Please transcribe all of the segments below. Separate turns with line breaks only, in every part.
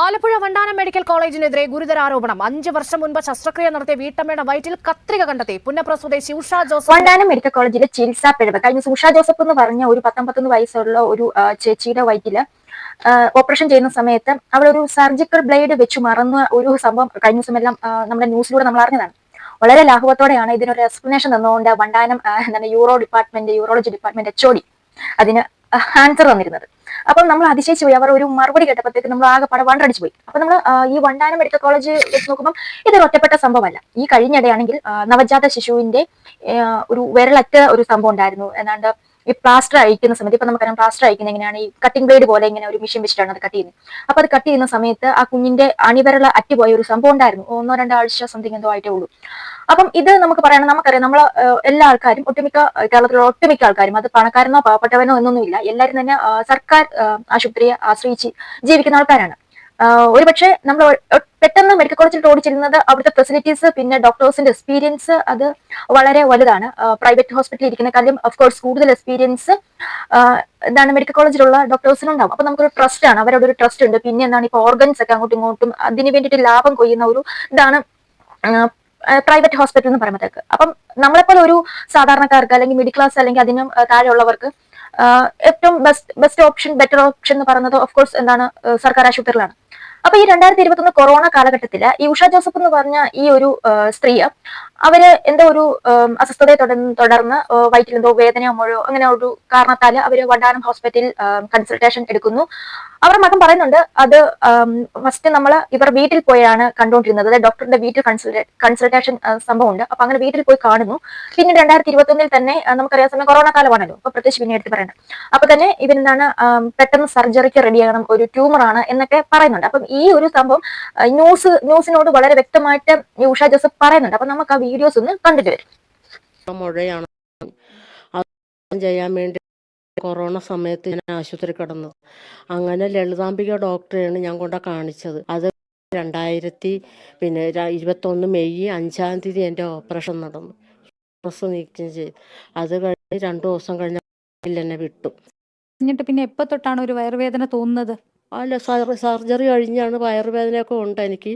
Alappuzha Vandanam medical കോളേജിനെതിരെ ഗുരുതര ആരോപണം. 5 വർഷം മുൻപ് ശസ്ത്രക്രിയ നടത്തിയ വീട്ടമ്മയുടെ വയറ്റിൽ കത്രിക കണ്ടെത്തി. പുന്നപ്ര സ്വദേശി ഉഷ ജോസഫ്.
വണ്ടാനം മെഡിക്കൽ കോളേജിലെ ചികിത്സാ പിഴവ് കഴിഞ്ഞ ഉഷ ജോസഫ് എന്ന് പറഞ്ഞ ഒരു 19 വയസ്സുള്ള ഒരു ചേച്ചിയുടെ വയറ്റില് ഓപ്പറേഷൻ ചെയ്യുന്ന സമയത്ത് അവളൊരു സർജിക്കൽ ബ്ലേഡ് വെച്ച് മറന്ന ഒരു സംഭവം കഴിഞ്ഞ ദിവസം എല്ലാം നമ്മുടെ ന്യൂസിലൂടെ നമ്മൾ അറിഞ്ഞതാണ്. വളരെ ലാഘവത്തോടെയാണ് ഇതിനൊരു എക്സ്പ്ലനേഷൻ തന്നുകൊണ്ട് വണ്ടാനം യൂറോളജി ഡിപ്പാർട്ട്മെന്റ് HOD അതിന് ആൻസർ തന്നിരുന്നത്. അപ്പം നമ്മൾ അതിശയിച്ചു പോയി. അവർ ഒരു മറുപടി കേട്ടപ്പോഴത്തേക്ക് നമ്മൾ ആകെ വണ്ടടിച്ചു പോയി. അപ്പൊ നമ്മൾ ഈ വണ്ടാനം മെഡിക്കൽ കോളേജ് വെച്ച് നോക്കുമ്പോൾ ഇതൊരു ഒറ്റപ്പെട്ട സംഭവമല്ല. ഈ കഴിഞ്ഞിടെയാണെങ്കിൽ നവജാത ശിശുവിന്റെ ഒരു വിരലറ്റ ഒരു സംഭവം ഉണ്ടായിരുന്നു. എന്നാണ്ട് ഈ പ്ലാസ്റ്റർ അഴിക്കുന്ന സമയത്ത് ഇപ്പൊ നമുക്കറിയാം പ്ലാസ്റ്റർ അഴിക്കുന്നത് എങ്ങനെയാണ്, ഈ കട്ടിംഗ് ബ്ലേഡ് പോലെ ഇങ്ങനെ ഒരു മെഷീൻ വെച്ചിട്ടാണ് അത് കട്ട് ചെയ്യുന്നത്. അപ്പൊ അത് കട്ട് ചെയ്യുന്ന സമയത്ത് ആ കുഞ്ഞിന്റെ അണിവിരൽ അറ്റുപോയ ഒരു സംഭവം ഉണ്ടായിരുന്നു. 1-2 ആഴ്ച സംതിങ് എന്തോ ആയിട്ടേ ഉള്ളൂ. അപ്പം ഇത് നമുക്കറിയാം നമ്മൾ എല്ലാ ആൾക്കാരും കേരളത്തിലുള്ള ഒട്ടുമിക്ക ആൾക്കാരും അത് പണക്കാരനോ പാവപ്പെട്ടവനോ എന്നൊന്നുമില്ല, എല്ലാവരും തന്നെ സർക്കാർ ആശുപത്രിയെ ആശ്രയിച്ച് ജീവിക്കുന്ന ആൾക്കാരാണ്. ഒരുപക്ഷെ നമ്മൾ പെട്ടെന്ന് മെഡിക്കൽ കോളേജിൽ ഓടിച്ചിരുന്നത് അവിടുത്തെ ഫെസിലിറ്റീസ്, പിന്നെ ഡോക്ടേഴ്സിന്റെ എക്സ്പീരിയൻസ് അത് വളരെ വലുതാണ്. പ്രൈവറ്റ് ഹോസ്പിറ്റലിൽ ഇരിക്കുന്നതിനും ഓഫ്കോഴ്സ് കൂടുതൽ എക്സ്പീരിയൻസ് എന്താണ് മെഡിക്കൽ കോളേജിലുള്ള ഡോക്ടേഴ്സിനുണ്ടാവും. അപ്പൊ നമുക്കൊരു ട്രസ്റ്റ് ആണ്, അവരുടെ ഒരു ട്രസ്റ്റ് ഉണ്ട്. പിന്നെ എന്താണ് ഇപ്പൊ ഓർഗൻസ് ഒക്കെ അങ്ങോട്ടും ഇങ്ങോട്ടും അതിന് വേണ്ടിയിട്ട് ലാഭം കൊയ്യുന്ന ഒരു ഇതാണ് പ്രൈവറ്റ് ഹോസ്പിറ്റൽ എന്ന് പറയുമ്പോഴത്തേക്ക്. അപ്പം നമ്മളെപ്പോലെ ഒരു സാധാരണക്കാർക്ക് അല്ലെങ്കിൽ മിഡിൽ ക്ലാസ് അല്ലെങ്കിൽ അതിനും താഴെയുള്ളവർക്ക് ഏറ്റവും ബെസ്റ്റ് ഓപ്ഷൻ, ബെറ്റർ ഓപ്ഷൻ എന്ന് പറയുന്നത് ഓഫ്കോഴ്സ് എന്താണ് സർക്കാർ ആശുപത്രികളാണ്. അപ്പൊ ഈ 2021 കൊറോണ കാലഘട്ടത്തില് ഈ ഉഷ ജോസഫ് എന്ന് പറഞ്ഞ ഈ ഒരു സ്ത്രീ അവര് എന്തോ ഒരു അസ്വസ്ഥതയെ തുടർന്ന് വയറ്റിൽ എന്തോ വേദനയോ മുഴയോ അങ്ങനെ ഒരു കാരണത്താല് അവര് വണ്ടാനം ഹോസ്പിറ്റലിൽ കൺസൾട്ടേഷൻ എടുക്കുന്നു. അവരുടെ മകൻ പറയുന്നുണ്ട് അത് ഫസ്റ്റ് ഇവർ വീട്ടിൽ പോയാണ് കണ്ടുകൊണ്ടിരുന്നത്. അതായത് ഡോക്ടറിന്റെ വീട്ടിൽ കൺസൾട്ടേഷൻ സംഭവമുണ്ട്. അപ്പൊ അങ്ങനെ വീട്ടിൽ പോയി കാണുന്നു. പിന്നെ 2021 തന്നെ നമുക്കറിയാം സമയം കൊറോണ കാലമാണല്ലോ, അപ്പൊ പ്രത്യേകിച്ച് പിന്നെ എടുത്ത് പറയണം. അപ്പൊ തന്നെ ഇവരെന്താണ് പെട്ടെന്ന് സർജറിക്ക് റെഡിയാകണം, ഒരു ട്യൂമർ ആണ് എന്നൊക്കെ പറയുന്നുണ്ട്. അപ്പം ഈ ഒരു സംഭവം ന്യൂസിനോട് വളരെ വ്യക്തമായിട്ട് ഈ ഉഷ ജോസഫ് പറയുന്നുണ്ട്. അപ്പൊ നമുക്ക് ആ വീഡിയോസ് ഒന്ന് കണ്ടിട്ട് വരും.
മുഴയാണ് ചെയ്യാൻ വേണ്ടി കൊറോണ സമയത്ത് ഞാൻ ആശുപത്രി കിടന്നത്. അങ്ങനെ ലളിതാംബിക ഡോക്ടറെയാണ് ഞാൻ കാണിച്ചത്. അത് 2021 മെയ് 5-ാം തീയതി എൻ്റെ ഓപ്പറേഷൻ നടന്നു. നീക്കം ചെയ്തു. അത് കഴിഞ്ഞ് 2 ദിവസം കഴിഞ്ഞ എന്നെ വിട്ടു.
എന്നിട്ട് പിന്നെ എപ്പോൾ തൊട്ടാണ് ഒരു വയറുവേദന തോന്നുന്നത്?
അല്ല, സർജറി കഴിഞ്ഞാണ്. വയറുവേദനയൊക്കെ ഉണ്ട്. എനിക്ക്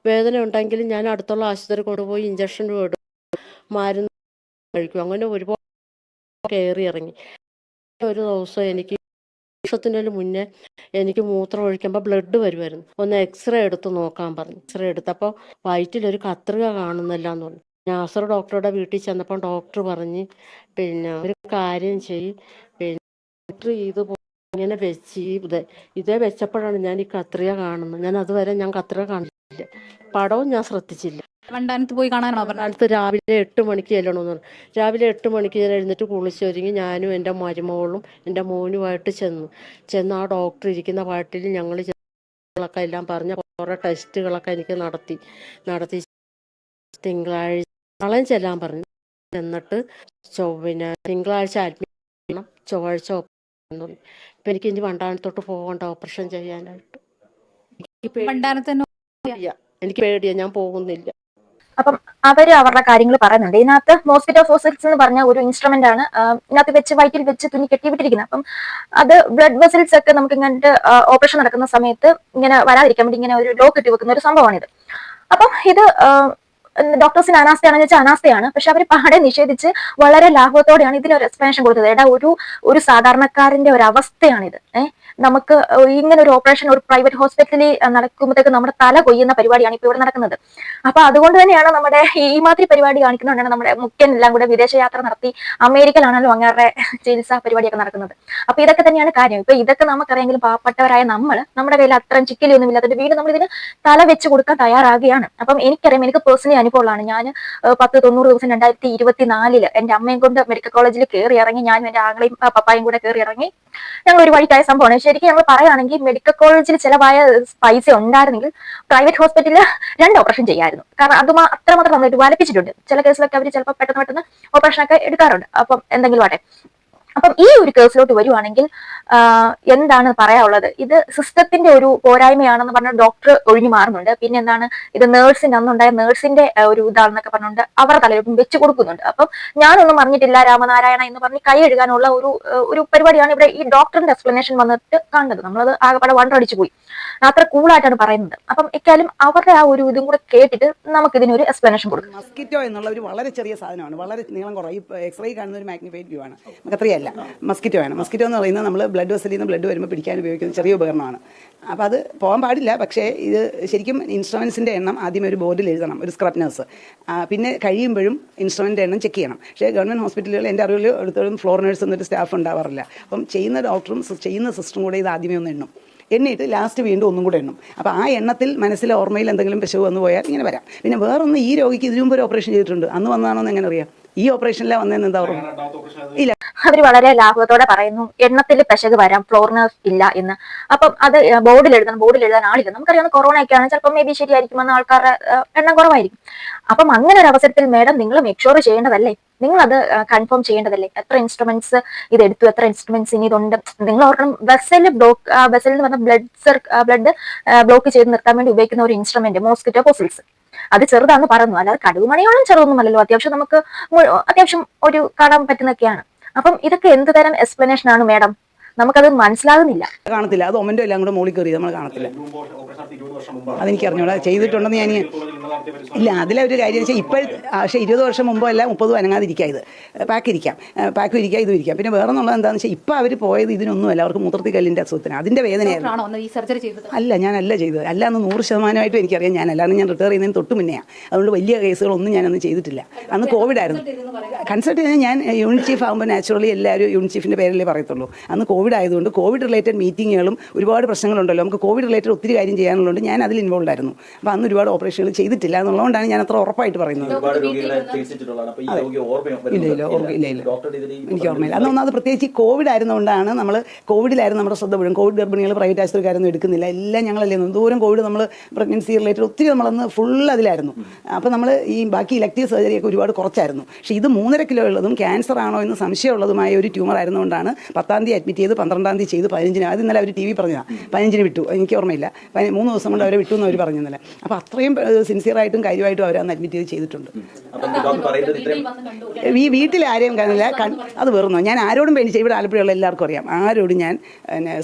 വേദന ഉണ്ടെങ്കിലും ഞാൻ അടുത്തുള്ള ആശുപത്രി കൊണ്ടുപോയി ഇഞ്ചക്ഷൻ ഇടും, മരുന്ന് കഴിക്കും. അങ്ങനെ ഒരുപാട് കയറി ഇറങ്ങി. ഒരു ദിവസം എനിക്ക് വർഷത്തിന് മുന്നേ എനിക്ക് മൂത്രം ഒഴിക്കുമ്പോൾ ബ്ലഡ് വരുമായിരുന്നു. ഒന്ന് എക്സ്റേ എടുത്ത് നോക്കാൻ പറഞ്ഞു. എക്സ്റേ എടുത്തപ്പോൾ വയറ്റിലൊരു കത്രിക കാണുന്നില്ല എന്ന് പറഞ്ഞു. നാസർ ഡോക്ടറുടെ വീട്ടിൽ ചെന്നപ്പോൾ ഡോക്ടർ പറഞ്ഞ് പിന്നെ ഒരു കാര്യം ചെയ്യും, പിന്നെ ഡോക്ടർ ഇങ്ങനെ വെച്ച് ഇതേ വെച്ചപ്പോഴാണ് ഞാൻ ഈ കത്രിക കാണുന്നത്. ഞാൻ അതുവരെ കത്രിക കണ്ടില്ല, പടവും ഞാൻ ശ്രദ്ധിച്ചില്ല.
വണ്ടാനത്ത് പോയി കാണാനോ?
വണ്ടാനത്ത് രാവിലെ 8 മണിക്ക് ചെല്ലണമെന്ന് പറഞ്ഞു. രാവിലെ 8 മണിക്ക് ഞാൻ എഴുന്നേറ്റ് കുളിച്ചൊരുങ്ങി ഞാനും എൻ്റെ മരുമകളും എൻ്റെ മോനുമായിട്ട് ചെന്ന് ആ ഡോക്ടർ ഇരിക്കുന്ന പാട്ടിൽ ഞങ്ങൾ ളൊക്കെ എല്ലാം പറഞ്ഞ കുറേ ടെസ്റ്റുകളൊക്കെ എനിക്ക് നടത്തി തിങ്കളാഴ്ച നാളെ ചെല്ലാൻ പറഞ്ഞു. എന്നിട്ട് പിന്നെ തിങ്കളാഴ്ച അഡ്മിറ്റ് ചെയ്യണം, ചൊവ്വാഴ്ച ഇപ്പം എനിക്ക് ഇനി വണ്ടാനത്തോട്ട് പോകണ്ട ഓപ്പറേഷൻ ചെയ്യാനായിട്ട്. എനിക്ക് പേടിയാ, ഞാൻ പോകുന്നില്ല.
അപ്പം അവര് അവരുടെ കാര്യങ്ങൾ പറയുന്നുണ്ട്. ഇതിനകത്ത് മോസ്കിറ്റോ ഫോസിൽസ് എന്ന് പറഞ്ഞ ഒരു ഇൻസ്ട്രുമെന്റ് ആണ് ഇതിനകത്ത് വെച്ച് വയറ്റിൽ വെച്ച് തുന്നി കെട്ടിവിട്ടിരിക്കുന്നത്. അപ്പം അത് ബ്ലഡ് വെസൽസ് ഒക്കെ നമുക്ക് ഇങ്ങനത്തെ ഓപ്പറേഷൻ നടക്കുന്ന സമയത്ത് ഇങ്ങനെ വരാതിരിക്കാൻ വേണ്ടി ഇങ്ങനെ ഒരു ലോക്ക് ഇട്ട് വെക്കുന്ന ഒരു സംഭവമാണിത്. അപ്പം ഇത് ഡോക്ടേഴ്സിന് അനാസ്ഥയാണെന്ന് വെച്ചാൽ അനാസ്ഥയാണ്. പക്ഷെ അവർ പാടെ നിഷേധിച്ച് വളരെ ലാഘവത്തോടെയാണ് ഇതിനൊരു എക്സ്പ്ലനേഷൻ കൊടുത്തത്. എടാ, ഒരു സാധാരണക്കാരന്റെ ഒരു അവസ്ഥയാണിത്. നമുക്ക് ഇങ്ങനെ ഒരു ഓപ്പറേഷൻ ഒരു പ്രൈവറ്റ് ഹോസ്പിറ്റലിൽ നടക്കുമ്പോഴത്തേക്ക് നമ്മുടെ തല കൊയ്യുന്ന പരിപാടിയാണ് ഇപ്പൊ ഇവിടെ നടക്കുന്നത്. അപ്പൊ അതുകൊണ്ട് തന്നെയാണ് നമ്മുടെ ഈ മാതിരി പരിപാടി കാണിക്കുന്നതുകൊണ്ടാണ് നമ്മുടെ മുഖ്യൻ എല്ലാം കൂടെ വിദേശയാത്ര നടത്തി അമേരിക്കയിലാണല്ലോ അങ്ങേരുടെ ചികിത്സാ പരിപാടിയൊക്കെ നടക്കുന്നത്. അപ്പൊ ഇതൊക്കെ തന്നെയാണ് കാര്യം. ഇപ്പൊ ഇതൊക്കെ നമുക്കറിയാമെങ്കിലും പാവപ്പെട്ടവരായ നമ്മുടെ കയ്യിൽ അത്രയും ചിക്കലൊന്നും ഇല്ലാത്തത് വീണ്ടും നമ്മൾ ഇതിന് തല വെച്ച് കൊടുക്കാൻ തയ്യാറാകുകയാണ്. അപ്പം എനിക്കറിയാം, എനിക്ക് പേഴ്സണലി അനുഭവമുള്ളതാണ്. ഞാൻ 90 ദിവസം 2024 എന്റെ അമ്മയും കൊണ്ട് മെഡിക്കൽ കോളേജിൽ കയറി ഇറങ്ങി. ഞാനും എന്റെ ആങ്ങളെയും പപ്പായും കൂടെ കയറി ഇറങ്ങി. ഞങ്ങൾ ഒരു വഴിക്കായ സംഭവമാണ്. ശരിക്കും ഞങ്ങൾ പറയുകയാണെങ്കിൽ മെഡിക്കൽ കോളേജിൽ ചിലവായ പൈസ ഉണ്ടായിരുന്നെങ്കിൽ പ്രൈവറ്റ് ഹോസ്പിറ്റലിൽ 2 ഓപ്പറേഷൻ ചെയ്യായിരുന്നു. കാരണം അത്രമാത്രം നമ്മൾ വലപ്പിച്ചിട്ടുണ്ട്. ചില കേസിലൊക്കെ അവർ ചിലപ്പോൾ പെട്ടെന്ന് ഓപ്പറേഷൻ ഒക്കെ എടുക്കാറുണ്ട്. അപ്പം എന്തെങ്കിലും ആട്ടെ, അപ്പം ഈ ഒരു കേസിലോട്ട് വരുവാണെങ്കിൽ എന്താണ് പറയാനുള്ളത്? ഇത് സിസ്റ്റത്തിന്റെ ഒരു പോരായ്മയാണെന്ന് പറഞ്ഞ ഡോക്ടർ ഒഴിഞ്ഞു മാറുന്നുണ്ട്. പിന്നെ എന്താണ്, ഇത് നേഴ്സിന്റെ അന്നുണ്ടായ നേഴ്സിന്റെ ഒരു ഇതാണെന്നൊക്കെ പറഞ്ഞുകൊണ്ട് അവരുടെ തലയിലും വെച്ച് കൊടുക്കുന്നുണ്ട്. അപ്പം ഞാനൊന്നും അറിഞ്ഞിട്ടില്ല രാമനാരായണ എന്ന് പറഞ്ഞ് കൈ എഴുകാനുള്ള ഒരു പരിപാടിയാണ് ഇവിടെ ഈ ഡോക്ടറിന്റെ എക്സ്പ്ലനേഷൻ വന്നിട്ട് കണ്ടത്. നമ്മളത് ആകെപ്പാടെ വണ്ടടിച്ചു പോയി. അത്ര കൂളായിട്ടാണ് പറയുന്നത്. അപ്പം എക്കാലും അവരുടെ ആ ഒരു ഇതും കൂടെ കേട്ടിട്ട് നമുക്ക് ഇതിനൊരു എക്സ്പ്ലനേഷൻ കൊടുക്കും.
മസ്കിറ്റോ എന്നുള്ള ഒരു വളരെ ചെറിയ സാധനമാണ്, വളരെ നീളം കുറവ്. ഈ എക്സ്റേ കാണുന്ന ഒരു മാഗ്നിഫൈഡ് വ്യൂ ആണ്, നമുക്ക് അത്രയല്ല. മസ്കിറ്റോ ആണ്. മസ്കിറ്റോ എന്ന് പറയുന്നത് നമ്മൾ ബ്ലഡ് വെസലിൽ നിന്ന് ബ്ലഡ് വരുമ്പോൾ പിടിക്കാൻ ഉപയോഗിക്കുന്ന ചെറിയ ഉപകരണമാണ്. അപ്പോൾ അത് പോകാൻ പാടില്ല. പക്ഷേ ഇത് ശരിക്കും ഇൻസ്ട്രുമെൻസിൻ്റെ എണ്ണം ആദ്യം ഒരു ബോർഡിൽ എഴുതണം, ഒരു സ്ക്രബ് നഴ്സ്. പിന്നെ കഴിയുമ്പോഴും ഇൻസ്ട്രുമെൻ്റ് എണ്ണം ചെക്ക് ചെയ്യണം. പക്ഷേ ഗവൺമെൻറ് ഹോസ്പിറ്റലുകൾ എൻ്റെ അറിവിൽ എടുത്തോളം ഫ്ലോർ നഴ്സ് എന്നൊരു സ്റ്റാഫ് ഉണ്ടാവാറില്ല. അപ്പം ചെയ്യുന്ന ഡോക്ടറും ചെയ്യുന്ന സിസ്റ്ററും കൂടെ ഇത് ആദ്യമേ ഒന്ന് എണ്ണും. എണ്ണിയിട്ട് ലാസ്റ്റ് വീണ്ടും ഒന്നും കൂടെ എണ്ണും. അപ്പോൾ ആ എണ്ണത്തിൽ മനസ്സിലെ ഓർമ്മയിൽ എന്തെങ്കിലും പിശക് വന്നു പോയാൽ ഇങ്ങനെ വരാം. പിന്നെ വേറൊന്ന്, ഈ രോഗിക്ക് ഇതിനു മുമ്പ് ഒരു ഓപ്പറേഷൻ ചെയ്തിട്ടുണ്ട്. അന്ന് വന്നതാണോ എന്ന് എങ്ങനെ അറിയാം? ഈ ഓപ്പറേഷനിലാണ് വന്നതെന്ന് എന്താ ഓർമ്മ? ഇല്ല.
അവർ വളരെ ലാഘവത്തോടെ പറയുന്നു എണ്ണത്തിൽ പെശക് വരാം, ഫ്ലോർ നഴ്സ് ഇല്ല എന്ന്. അപ്പം അത് ബോർഡിൽ എഴുതാൻ ആളില്ല. നമുക്കറിയാം കൊറോണ ഒക്കെയാണ്, ചിലപ്പോൾ മേ ബി ശരിയായിരിക്കുമെന്ന് ആൾക്കാരുടെ എണ്ണം കുറവായിരിക്കും. അപ്പം അങ്ങനെ ഒരു അവസരത്തിൽ മേഡം നിങ്ങൾ മെക്ഷ്യൂർ ചെയ്യേണ്ടതല്ലേ? നിങ്ങൾ അത് കൺഫേം ചെയ്യേണ്ടതല്ലേ? എത്ര ഇൻസ്ട്രുമെന്റ്സ് ഇത് എടുത്തു, എത്ര ഇൻസ്ട്രുമെന്റ്സ് ഇനി ഇതുണ്ട്? നിങ്ങൾ ഓർക്കണം, വെസലിൽ എന്ന് പറഞ്ഞ ബ്ലഡ് ബ്ലോക്ക് ചെയ്ത് നിർത്താൻ വേണ്ടി ഉപയോഗിക്കുന്ന ഒരു ഇൻസ്ട്രുമെന്റ് മോസ്കിറ്റോ പോസിൽസ്. അത് ചെറുതാണെന്ന് പറഞ്ഞു, അല്ലാതെ കടുകുമണിയോളം ചെറുതൊന്നുമല്ലല്ലോ. അത്യാവശ്യം ഒരു കാണാൻ പറ്റുന്നൊക്കെയാണ്. അപ്പം ഇതൊക്കെ എന്ത് തരം എക്സ്പ്ലനേഷൻ ആണ് മേഡം? നമുക്കത് മനസ്സിലാകുന്നില്ല.
കാണത്തില്ല, അത് ഒമൻ്റെ എല്ലാം കൂടെ മുകളിൽ കയറി നമ്മൾ കാണത്തില്ല. അതെനിക്ക് അറിഞ്ഞോളാം, ചെയ്തിട്ടുണ്ടെന്ന് ഞാൻ ഇല്ല. അതിലെ ഒരു കാര്യം വെച്ചാൽ പക്ഷേ 20 വർഷം മുമ്പോ അല്ല 30 അനങ്ങാതിരിക്കാം. ഇത് പാക്കും ഇരിക്കാം, ഇതും ഇരിക്കാം. പിന്നെ വേറെ എന്നുള്ളത് എന്താണെന്ന് വെച്ചാൽ ഇപ്പോൾ അവർ പോയത് ഇതിനൊന്നുമല്ല, അവർക്ക് മൂത്രത്തിൽ കല്ലിൻ്റെ അസുഖത്തിന് അതിൻ്റെ വേദനയായിരുന്നു. അല്ല, ഞാനല്ല ചെയ്തത്. അല്ല, അന്ന് 100% എനിക്കറിയാം. ഞാനല്ലാതെ ഞാൻ റിട്ടയർ ചെയ്യുന്നതിന് തൊട്ട് മുന്നെയാണ്. അതുകൊണ്ട് വലിയ കേസുകളൊന്നും ഞാനന്ന് ചെയ്തിട്ടില്ല. അന്ന് കോവിഡായിരുന്നു. കൺസൾട്ട് ചെയ്താൽ ഞാൻ യൂണിറ്റ് ചീഫ് ആകുമ്പോൾ നാച്ചുറലി എല്ലാവരും യൂണിറ്റ് ചീഫിൻ്റെ പേരല്ലേ പറയത്തുള്ളൂ. അന്ന് കോവിഡ് ആയതുകൊണ്ട് കോവിഡ് റിലേറ്റഡ് മീറ്റിങ്ങുകളും ഒരുപാട് പ്രശ്നങ്ങളുണ്ടല്ലോ. നമുക്ക് കോവിഡ് റിലേറ്റഡ് ഒത്തിരി കാര്യം ചെയ്യാനുള്ളതുകൊണ്ട് ഞാൻ അതിൽ ഇൻവോൾവ് ആയിരുന്നു. അപ്പോൾ അന്ന് ഒരുപാട് ഓപ്പറേഷനുകൾ ചെയ്തിട്ടില്ല എന്നുള്ളതുകൊണ്ടാണ് ഞാൻ അത്ര ഉറപ്പായിട്ട് പറയുന്നത്. ഇല്ല, എനിക്ക് ഓർമ്മയില്ല. അന്ന് ഒന്നാമത് പ്രത്യേകിച്ച് കോവിഡ് ആയിരുന്നുകൊണ്ടാണ് കോവിഡിലായിരുന്നു നമ്മുടെ ശ്രദ്ധ മുഴുവൻ. കോവിഡ് ഗർഭിണികൾ പ്രൈവറ്റ് ആശുപത്രിക്കാരൊന്നും എടുക്കുന്നില്ല, എല്ലാം ഞങ്ങളല്ലേ. ദൂരം കോവിഡ് നമ്മൾ പ്രഗ്നൻസി റിലേറ്റഡ് ഒത്തിരി നമ്മളന്ന് ഫുൾ അതിലായിരുന്നു. അപ്പോൾ നമ്മൾ ഈ ബാക്കി ഇലക്ടീവ് സർജറിയൊക്കെ ഒരുപാട് കുറച്ചായിരുന്നു. പക്ഷേ ഇത് 3.5 കിലോ ഉള്ളതും ക്യാൻസർ ആണോ എന്ന് സംശയമുള്ളതുമായ ഒരു ട്യൂമർ ആയിരുന്നുകൊണ്ടാണ് 10-ാം തീയതി അഡ്മിറ്റ് ചെയ്ത് 12-ാം തീയതി ചെയ്ത് 15-ന് അത് ഇന്നലെ അവർ TV പറഞ്ഞതാണ്. 15-ന് വിട്ടു, എനിക്ക് ഓർമ്മയില്ല. 3 ദിവസം കൊണ്ട് അവരെ വിട്ടു എന്ന് അവർ പറഞ്ഞു ഇന്നലെ. അപ്പോൾ അത്രയും സിൻസിയറായിട്ടും കാര്യമായിട്ടും അവരന്ന് അഡ്മിറ്റ് ചെയ്ത് ചെയ്തിട്ടുണ്ട്. ഈ വീട്ടിൽ ആരെയും കാണില്ല, അത് വെറുന്നോ. ഞാൻ ആരോടും മേടിച്ചു, ഇവിടെ ആലപ്പുഴയുള്ള എല്ലാവർക്കും അറിയാം. ആരോടും ഞാൻ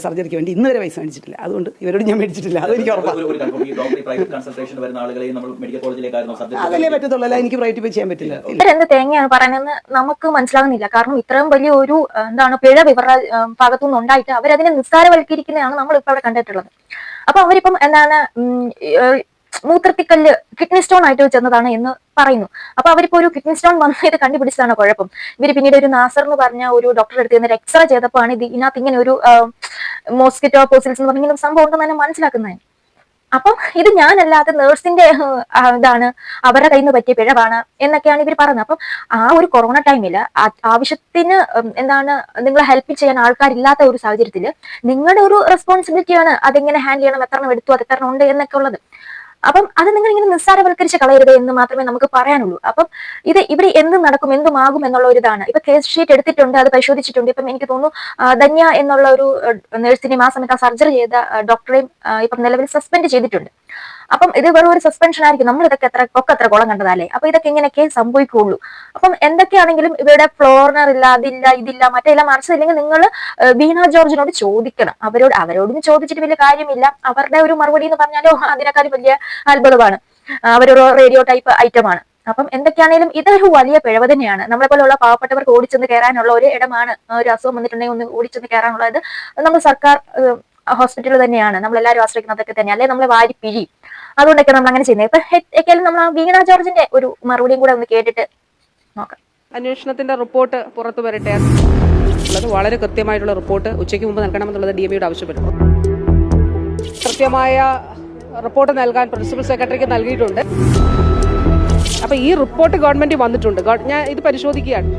സർജറിക്ക് വേണ്ടി ഇന്ന് വരെ പൈസ മേടിച്ചിട്ടില്ല. അതുകൊണ്ട് ഇവരോട് ഞാൻ മേടിച്ചിട്ടില്ല, അതെനിക്ക് ഉറപ്പാണ്. അതല്ലേ പറ്റത്തുള്ളൂ, അല്ല എനിക്ക് പ്രൈവറ്റ് പോയി ചെയ്യാൻ പറ്റില്ല.
ഇവരെന്ത് തേങ്ങയാണ് പറയുന്നതെന്ന് നമുക്ക് മനസ്സിലാകുന്നില്ല. കാരണം ഇത്രയും വലിയ ഒരു പിഴ ഇവരുടെ ഭാഗത്തുനിന്ന് ഉണ്ടായിട്ട് അവരതിനെ നിസ്സാരവൽക്കരിക്കുന്നതാണ് നമ്മളിപ്പോൾ അവിടെ കണ്ടിട്ടുള്ളത്. അപ്പൊ അവരിപ്പം മൂത്രത്തിക്കല്ല് കിഡ്നി സ്റ്റോൺ ആയിട്ട് ചെന്നതാണ് എന്ന് പറയുന്നു. അപ്പൊ അവരിപ്പോ ഒരു കിഡ്നി സ്റ്റോൺ വന്ന് ഇത് കണ്ടുപിടിച്ചതാണ് കുഴപ്പം. ഇവര് പിന്നീട് ഒരു നാസർ എന്ന് പറഞ്ഞ ഒരു ഡോക്ടറെ അടുത്ത് നിന്ന് എക്സ്റേ ചെയ്തപ്പോഴാണ് ഇതിനകത്ത് ഇങ്ങനെ ഒരു മോസ്കിറ്റോ പോസിൽസ് എന്ന് പറഞ്ഞ സംഭവം ഉണ്ടെന്ന് തന്നെ മനസ്സിലാക്കുന്നത്. അപ്പം ഇത് ഞാനല്ലാതെ നേഴ്സിന്റെ ഇതാണ്, അവരുടെ കയ്യിൽ നിന്ന് പറ്റിയ പിഴവാണ് എന്നൊക്കെയാണ് ഇവർ പറയുന്നത്. അപ്പം ആ ഒരു കൊറോണ ടൈമില് ആവശ്യത്തിന് നിങ്ങളെ ഹെൽപ്പ് ചെയ്യാൻ ആൾക്കാരില്ലാത്ത ഒരു സാഹചര്യത്തിൽ നിങ്ങളുടെ ഒരു റെസ്പോൺസിബിലിറ്റിയാണ് അതെങ്ങനെ ഹാൻഡിൽ ചെയ്യണം, എത്ര എടുത്തു, അത് എത്ര ഉണ്ട് എന്നൊക്കെ ഉള്ളത്. അപ്പം അത് നിങ്ങൾ ഇങ്ങനെ നിസ്സാരവൽക്കരിച്ച് കളയരുത് എന്ന് മാത്രമേ നമുക്ക് പറയാനുള്ളൂ. അപ്പം ഇവിടെ എന്ത് നടക്കും, എന്തുമാകും എന്നുള്ള ഒരു ഇതാണ്. ഇപ്പൊ കേസ് ഷീറ്റ് എടുത്തിട്ടുണ്ട്, അത് പരിശോധിച്ചിട്ടുണ്ട്. ഇപ്പം എനിക്ക് തോന്നുന്നു ധന്യ എന്നുള്ള ഒരു നഴ്സിനെയും ആ സമയത്ത് ആ സർജറി ചെയ്ത ഡോക്ടറെയും ഇപ്പം നിലവിൽ സസ്പെൻഡ് ചെയ്തിട്ടുണ്ട്. അപ്പം ഇത് വെറും ഒരു സസ്പെൻഷൻ ആയിരിക്കും. നമ്മൾ ഇതൊക്കെ എത്ര കുളം കണ്ടതല്ലേ. അപ്പൊ ഇതൊക്കെ ഇങ്ങനെയൊക്കെ സംഭവിക്കുള്ളൂ. അപ്പം എന്തൊക്കെയാണെങ്കിലും ഇവരുടെ ഫ്ലോർനർ ഇല്ല, ഇതില്ല മറ്റെല്ലാം മനസ്സിലില്ലെങ്കിൽ നിങ്ങൾ വീണ ജോർജിനോട് ചോദിക്കണം. അവരോടൊന്നും ചോദിച്ചിട്ട് വലിയ കാര്യമില്ല. അവരുടെ ഒരു മറുപടി എന്ന് പറഞ്ഞാലോ അതിനേക്കാളും വലിയ അത്ഭുതമാണ്. അവരൊരു റേഡിയോ ടൈപ്പ് ഐറ്റമാണ്. അപ്പം എന്തൊക്കെയാണെങ്കിലും ഇതൊരു വലിയ പിഴവ് തന്നെയാണ്. നമ്മളെ പോലുള്ള പാവപ്പെട്ടവർക്ക് ഓടിച്ചെന്ന് കയറാനുള്ള ഒരു ഇടമാണ്. ഒരു അസുഖം വന്നിട്ടുണ്ടെങ്കിൽ ഒന്ന് ഓടിച്ചെന്ന് കയറാനുള്ളത് നമ്മൾ സർക്കാർ ഹോസ്പിറ്റൽ തന്നെയാണ് നമ്മളെല്ലാവരും ആശ്രയിക്കുന്നതൊക്കെ തന്നെ, അല്ലെ നമ്മളെ വാരി പിഴി. അതുകൊണ്ടൊക്കെ നമ്മൾ അങ്ങനെ ചെയ്യുന്നത്. ഇപ്പൊ എക്കാലും നമ്മൾ ആ വീണ ജോർജിന്റെ ഒരു മറുപടിയും കൂടെ ഒന്ന് കേട്ടിട്ട് നോക്കാം.
അന്വേഷണത്തിന്റെ റിപ്പോർട്ട് പുറത്തു വരട്ടെ. വളരെ കൃത്യമായിട്ടുള്ള റിപ്പോർട്ട് ഉച്ചയ്ക്ക് മുമ്പ് നൽകണമെന്നുള്ളത് DMEയോട് ആവശ്യപ്പെട്ടു. കൃത്യമായ റിപ്പോർട്ട് നൽകാൻ പ്രിൻസിപ്പൽ സെക്രട്ടറിക്ക് നൽകിയിട്ടുണ്ട്. അപ്പൊ ഈ റിപ്പോർട്ട് ഗവൺമെന്റ് വന്നിട്ടുണ്ട്. ഞാൻ ഇത് പരിശോധിക്കുകയാണ്,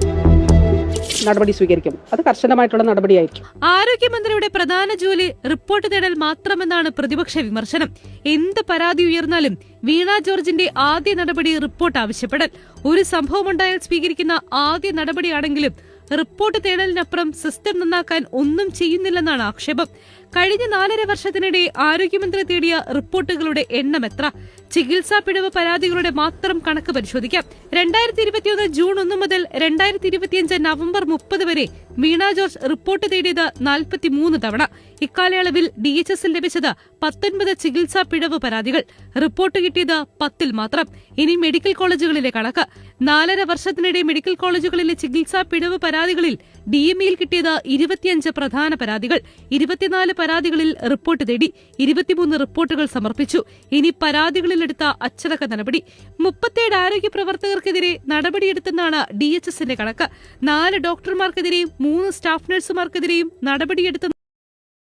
നടപടി സ്വീകരിക്കും. അത് കർശനമായിട്ടുള്ള നടപടിയായിരിക്കും.
ആരോഗ്യമന്ത്രിയുടെ പ്രധാന ജോലി റിപ്പോർട്ട് തേടൽ മാത്രമെന്നാണ് പ്രതിപക്ഷ വിമർശനം. എന്ത് പരാതി ഉയർന്നാലും വീണ ജോർജിന്റെ ആദ്യ നടപടി റിപ്പോർട്ട് ആവശ്യപ്പെടൽ. ഒരു സംഭവമുണ്ടായാൽ സ്വീകരിക്കുന്ന ആദ്യ നടപടിയാണെങ്കിലും റിപ്പോർട്ട് തേടലിനപ്പുറം സിസ്റ്റം നന്നാക്കാൻ ഒന്നും ചെയ്യുന്നില്ലെന്നാണ് ആക്ഷേപം. കഴിഞ്ഞ 4.5 വർഷത്തിനിടെ ആരോഗ്യമന്ത്രി തേടിയ റിപ്പോർട്ടുകളുടെ എണ്ണം എത്ര? ചികിത്സാ പിഴവ് പരാതികളുടെ മാത്രം കണക്ക് പരിശോധിക്കാം. 2021 ജൂൺ 1 മുതൽ 2025 നവംബർ 30 വരെ വീണ ജോർജ് റിപ്പോർട്ട് തേടിയത് 43 തവണ. ഇക്കാലയളവിൽ DHSൽ ലഭിച്ചത് 19 ചികിത്സാ പിഴവ് പരാതികൾ. റിപ്പോർട്ട് കിട്ടിയത് 10 മാത്രം. ഇനി മെഡിക്കൽ കോളേജുകളിലെ കണക്ക്. 4.5 വർഷത്തിനിടെ മെഡിക്കൽ കോളേജുകളിലെ ചികിത്സാ പിഴവ് പരാതികളിൽ DMEയിൽ കിട്ടിയത് 25 പ്രധാന പരാതികൾ. 24 പരാതികളിൽ റിപ്പോർട്ട് തേടി. 23 റിപ്പോർട്ടുകൾ സമർപ്പിച്ചു. ഇനി പരാതികളിലെടുത്ത അച്ചടക്ക നടപടി. 37 ആരോഗ്യ പ്രവർത്തകർക്കെതിരെ നടപടിയെടുത്തെന്നാണ് DHSന്റെ കണക്ക്. 4 ഡോക്ടർമാർക്കെതിരെയും 3 സ്റ്റാഫ് നഴ്സുമാർക്കെതിരെയും നടപടിയെടുത്ത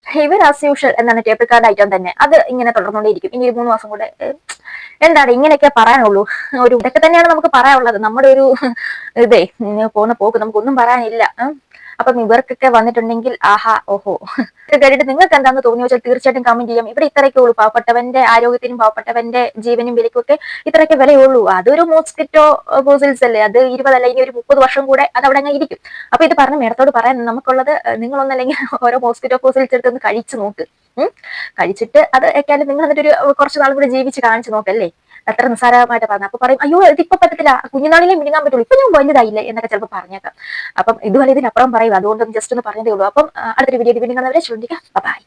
ഇവർ ആസ് യൂഷ്വൽ എന്താണ് ടേപ്പിൾ കാർഡ് ഐറ്റം തന്നെ അത് ഇങ്ങനെ തുടർന്നുകൊണ്ടേയിരിക്കും. ഇനി 3 മാസം കൂടെ എന്താണ് ഇങ്ങനെയൊക്കെ പറയാനുള്ളൂ. ഇതൊക്കെ തന്നെയാണ് നമുക്ക് പറയാനുള്ളത്. നമ്മുടെ ഒരു ഇതേ പോകുന്ന പോക്ക് നമുക്കൊന്നും പറയാനില്ല. അപ്പം ഇവർക്കൊക്കെ വന്നിട്ടുണ്ടെങ്കിൽ ആഹാ ഓഹോ കേട്ടിട്ട് നിങ്ങൾക്ക് എന്താണെന്ന് തോന്നി വെച്ചാൽ തീർച്ചയായിട്ടും കമന്റ് ചെയ്യാം. ഇവിടെ ഇത്രയൊക്കെ ഉള്ളൂ. പാവപ്പെട്ടവന്റെ ആരോഗ്യത്തിനും പാവപ്പെട്ടവന്റെ ജീവനും വിലയ്ക്കൊക്കെ ഇത്രയൊക്കെ വിലയുള്ളൂ. അതൊരു മോസ്കിറ്റോ പോസിൽസ് അല്ലേ, അത് 20 അല്ലെങ്കിൽ ഒരു 30 വർഷം കൂടെ അത് അവിടെ അങ്ങനെ ഇരിക്കും. അപ്പൊ ഇത് പറഞ്ഞ മേഡത്തോട് പറയാൻ നമുക്കുള്ളത്, നിങ്ങളൊന്നല്ലെങ്കിൽ ഓരോ മോസ്കിറ്റോ പോസിൽസ് എടുത്തൊന്ന് കഴിച്ചു നോക്ക്. കഴിച്ചിട്ട് അത് വെക്കാലും നിങ്ങൾ എന്നിട്ടൊരു കുറച്ച് നാളും കൂടെ ജീവിച്ച് കാണിച്ചു നോക്കല്ലേ. അത്ര നിസ്സാരമായിട്ട് പറഞ്ഞു. അപ്പൊ പറയും അയ്യോ ഇതിപ്പോ പറ്റത്തില്ല, കുഞ്ഞുനാളിലെ മിനുങ്ങാൻ പറ്റുള്ളൂ, ഇപ്പൊ ഞാൻ വലുതായില്ലേ എന്നൊക്കെ ചിലപ്പോൾ പറഞ്ഞേക്കാം. അപ്പം ഇതുപോലെ ഇതിനപ്പുറം പറയും. അതുകൊണ്ട് ജസ്റ്റ് ഒന്ന് പറഞ്ഞതേ ഉള്ളൂ. അപ്പം അടുത്തൊരു വീഡിയോ വീണ്ടും കാണുന്നവരെ ശ്രദ്ധിക്കാം. ബൈ.